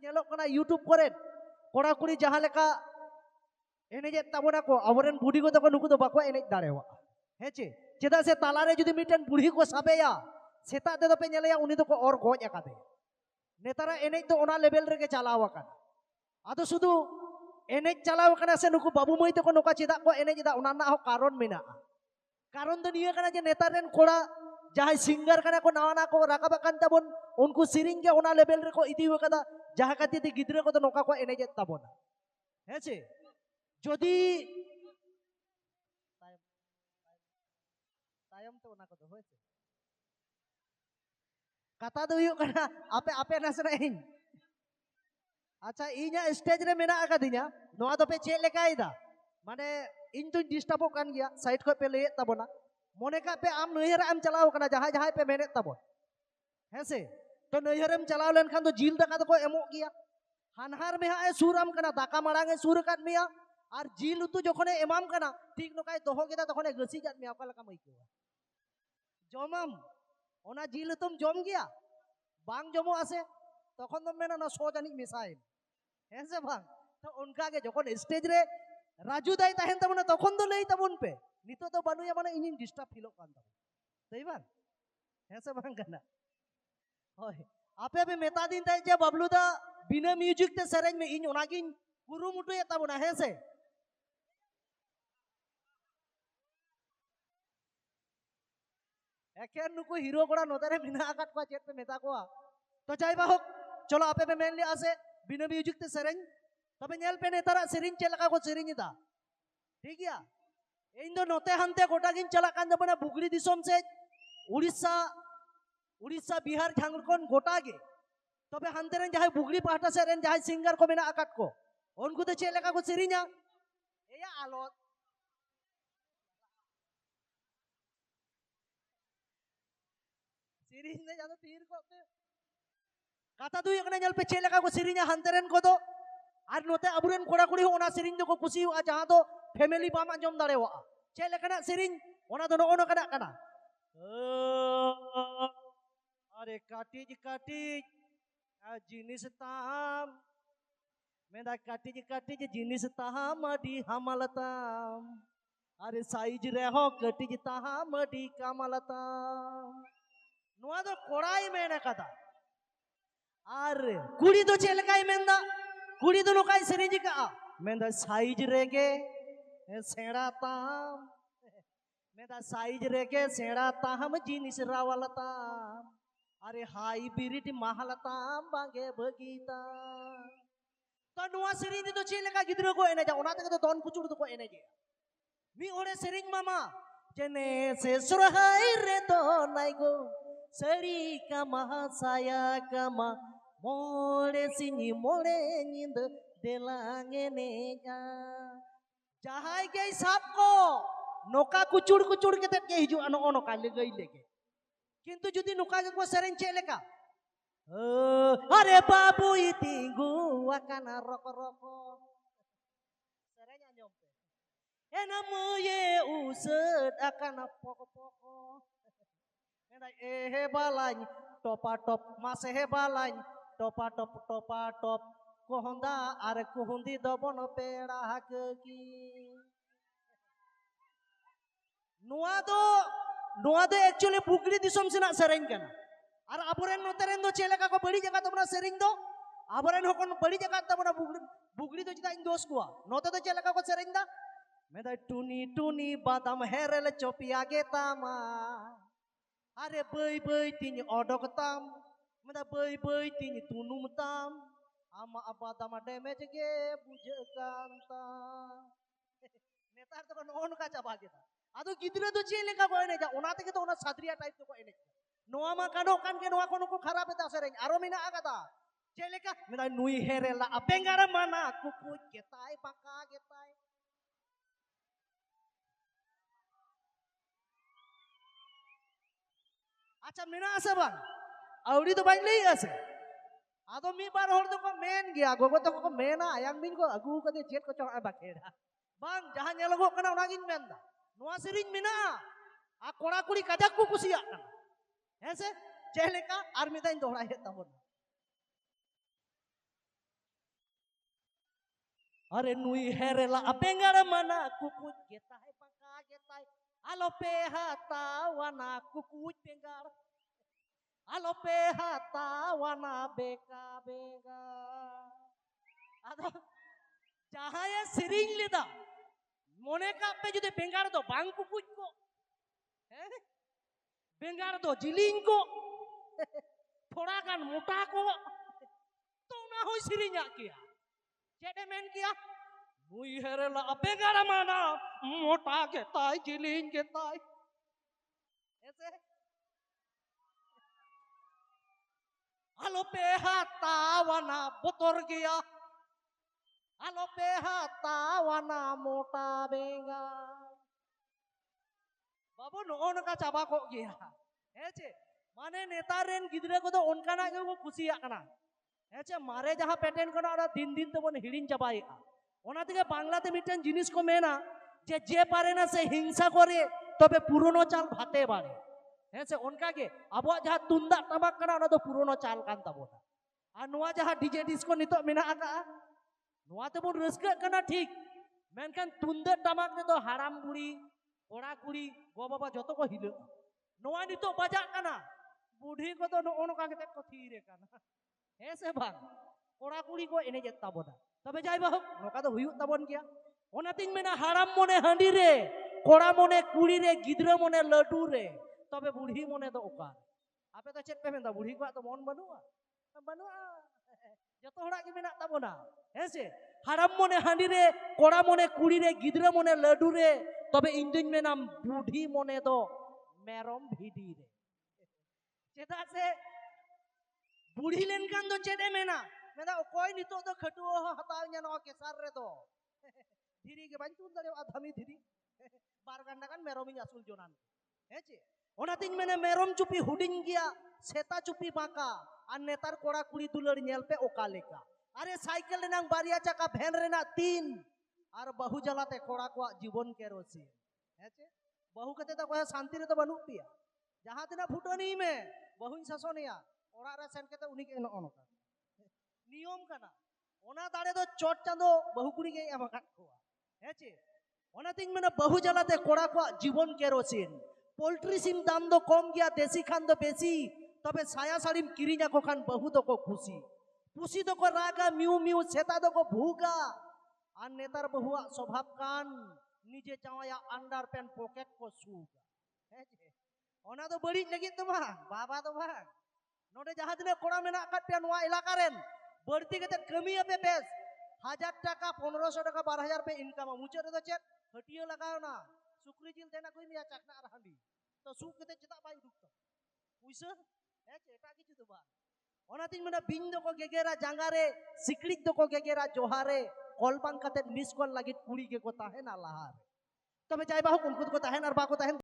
nyelok kana YouTube koren kora kuri jahan leka eneje tabona ko amoren budi ko toko nuku do bako enej darewa heche cheda se talare judi miten budi ko sabeya seta te do pe nyeleya uni do ko or goj akade netara enej do ona level rege chalawa kan ado sudu enej chalawa kana se nuku babu moi toko noka cheda ko enej da ona na ho karon mena karon do niya kana je netaren kora jahay singer kana ko nawana ko rakabakan tabon unku siring ke ona level re ko idi wakada jaha kati gidre ko to noka ko enej tabona heche যদি tayam to ona ko do hoyse kata do yuk kana ape nasra ing acha inya stage re mena akadinya noa do pe che lekai da mane इन तो disturb kan gya side ko pe le tabona mone ka pe am नैहर am चलाओ kana jahay jahay pe mene tabon हेसे तो नैहर am चलाओ len khan do jil daka do ko emok gya हानहार में हाय सूरम कना दाका मारांगे सूर काट मिया और जिल उतु जखने एमाम कना ठीक नकाय दोहो केदा तखने गसी जात मिया ओका लका मइकेवा जमम ओना जिल तुम जम गया बांग जमो आसे तखन तुम मेना ना सो जानी मिसाइल हेसे बांग तो उनका के जखन स्टेज रे राजू दाई ताहेन तबना तखन दो लई तबन पे नितो तो बानुया माने इनिन डिस्टर्ब फिलो कान तब तई बांग हेसे बांग कना होय आपे पे मेता दिन ताई जे बबलू दा बिना म्यूजिक ते सेरेंज में इन ओनागिन कुरुमुटु या तबना हेसे एकेन नुकु हीरो कोड़ा नोतरे बिना आकाट को चेत पे मेता को तो जाय बाहोक चलो आपे पे मेन लिया से बिना म्यूजिक ते सेरेंज तबे नेल पे नेतारा सेरिंग चलका को सेरिंग दा ठीक गया इन दो नोते हंते गोटागिन चला कान दबना बुगड़ी दिसोम से उड़ीसा उड़ीसा बिहार झारखंड गोटा गे तबे हंते रेन जहाय बुगड़ी पाटा से रेन जहाय सिंगर को मेना आकाट को उनको तो चेलका को सेरिंगा एया आलोत सिरिंज ने जादो तीर को kata tu yang kena nyal pe chelaka ko sirinya hanteren ko do ar note aburen kora kuri ona siring do ko kusi a jaha do family bam anjom darewa chelaka na siring ona do ono kana kana are katij jinis tam menda katij jinis taham di hamalatam are size reho katij taham di kamalatam noa do korai mena kata अरे कुड़ी तो चेलकाई मेंदा कुड़ी तो नोकाई सेरेंजी का मेंदा size रेगे सेड़ा ताम मेंदा size रेगे सेड़ा ताम जिनिस रावाला ताम अरे हाई बिरिट महल ताम बांगे बगीता तो नुआ सेरेंजी तो चेलका गिद्रो को एने जा ओना तक तो दोन कुचुड़ तो को एने जे मी ओरे सेरेंज मामा जने से सुरहाई रे तो नाई गो सड़ी का महासाया कमा मोड़े सिनी मोड़े नींद देलांगे नेगा जहाय के साप को नोका कुचुड़ कुचुड़ के तक के हिजु अनो नोका ले गई लेके किंतु जुदी नोका के को सेरेंज चेलेका अरे बाबू इतिंगु wakana roko roko sereñ anjom pe ena moye used akana poko poko balany topa top mas balany topa top kohonda are kohundi dobono pera hakki noa do actually bugri disom sina sereng kana ar aburen noteren do chelaka ko badi jaga tomna sereng do aburen hokon badi jaga tomna bugri do chita indos kuwa note do chelaka ko sereng da meda tuni badam herel chopia getama अरे बई बई तीन ऑडोक ताम मतलब बई तीन तुनुम ताम आमा अबादामा डैमेज के बुझकांता नेतार तो नोन का चाबा गेता आदो गिद्रे तो चेले का कोई नहीं जा ओनाते के तो ओना सादरिया टाइप तो कोई नहीं नोआ मा कानो कान के नोआ कोनो को खराब है दासरे आरो मिना आगाता चेले का मिना नुई हेरेला अपेंगारा माना कुकु गेताय बाका गेताय अच्छा मेना आसे बांग आवड़ी तो बांग लई आसे आदो मी बार हर तो को मेन गया गोगो तो को मेना आयांग बिन को अगु कदे चेत को चोंग बाखेड़ा बांग जहां नेलगो कना ओनागिन मेनदा नोआ सिरिंज मेना आ कोड़ा कुड़ी काजाक को कुसिया कना हेसे चेलेका आर मिदाइन दोहरा हे तबन अरे नुई हेरेला बेंगार मना कुकुज गेताय पका गेताय आलो पे हातावाना कुकुज बेंगार आलो पे हातावाना बेका बेगा आदो जहां सिरिंग लेदा मोने का पे जुदे बेंगार दो बांग कुकुज को बेंगार दो जिलिंग को थोड़ा गान मोटा को तो ना हो सिरिंगा किया चेटे मेन किया नुई हेरेला बेंगार माना मोटा गेताय जिलिंग गेताय ऐसे आलो पे हातावाना बोतर गया आलो पे हातावाना मोटा बेंगा बाबू नोन का चाबा को गया ऐसे माने नेतारेन गिद्रे को तो उनका ना को खुशिया कना ऐसे मारे जहां पैटर्न कना और दिन दिन तो बन हिड़िन चाबाएगा ओना থেকে বাংলাতে মিটেন জিনিস কো মেনা যে পারে না সে হিংসা করে তবে পুরনো চাল ভাতে বাড়ে হ্যাঁ সে অনকাগে আবো যাহা তুন্দা টামাক কানা ওনা তো পুরনো চাল কান তাবোনা আর নোয়া যাহা ডিজে ডিস্কো নিতো মেনা আকা নোয়া তে বন রস্কা কানা ঠিক মেনখান তুন্দা টামাক রে তো হারাম বুড়ি ওড়া কুড়ি গো বাবা যত কো হিলো নোয়া নিতো বাজা কানা বুড়ি কো তো অনকা কেতে কো থিরে কানা হ্যাঁ সে ভাগ ওড়া কুড়ি কো এনে যেত তাবোনা তবে যাই বাহক নৌকা তো হুইউত তাবন গিয়া ওনাতিন মেনা হারাম মনে হাঁডি রে কোড়া মনে কুড়ি রে গিদ্র মনে লডু রে তবে বুড়ি মনে তো ওকা আপে তো চেট পে মেন্দা বুড়ি কো তো মন বানুয়া বানুয়া যত হড়া কি মেনা তাবনা হেসে হারাম মনে হাঁডি রে কোড়া মনে কুড়ি রে গিদ্র মনে লডু রে তবে ইন্দিন মেনাম বুড়ি মনে তো মেরম ভিডি রে চেতা সে বুড়ি লেনকান তো চেটে মেনা मेरा कोई नितो तो खटुओ हताव nya no kesar re to dhiri ke bantu dare adhami dhiri bar ganda kan merom ing asul jonan hece ona tin mene merom chupi huding gya seta chupi baka ar netar kora kuri dulur nyel pe oka leka are cycle nang baria chaka van rena tin ar bahu jalate kora ko जीवन kerosin hece bahu kate ta koya shanti re to banu pia jaha tina phutani me bahu sasoniya ora ra sen kate uni ke no onoka नियम कना ओना दाड़े दो चोट चांदो बहु कुड़ी के M काट कोआ हेचे ओना तिंग मेना बहु जलाते कोड़ा को जीवन केरोसिन पोल्ट्री सिम दाम दो कम गया देसी खान दो बेसी तबे साया साड़ीम किरिना को खान बहु दो को खुशी खुशी दो को रागा मिउ मिउ सेता दो को भूगा আর নেতার বহুয়া স্বভাব কান নিজে চাওয়া আন্ডার প্যান্ট পকেট কো সুগা ওনা তো বড়ি লাগি তোমা বাবা তো ভাগ নোডে যাহা দিনে কোড়া মেনা কাট পেন ওয়া এলাকা রেন बढ़ती के कमी पे बेस 1000 टाका 1500 टाका 12000 पे इनकम मुचे रे तो चेत हटियो लगाओ ना सुक्री जिल देना कोई मिया चकना আর হাঁডি তো সুক কেতে চেতা বাই ঢুকতো পুইসা এটা কিছু তো বা অনাতিন মানে বিন দকো গেগেরা জাঙ্গারে সিকড়িক দকো গেগেরা জোহারে কলবাং কাতে মিস কল লাগি কুড়ি কে কথা है ना লাহার তবে যাই বাহক উনকু তো কথা है আর বাকো তাহেন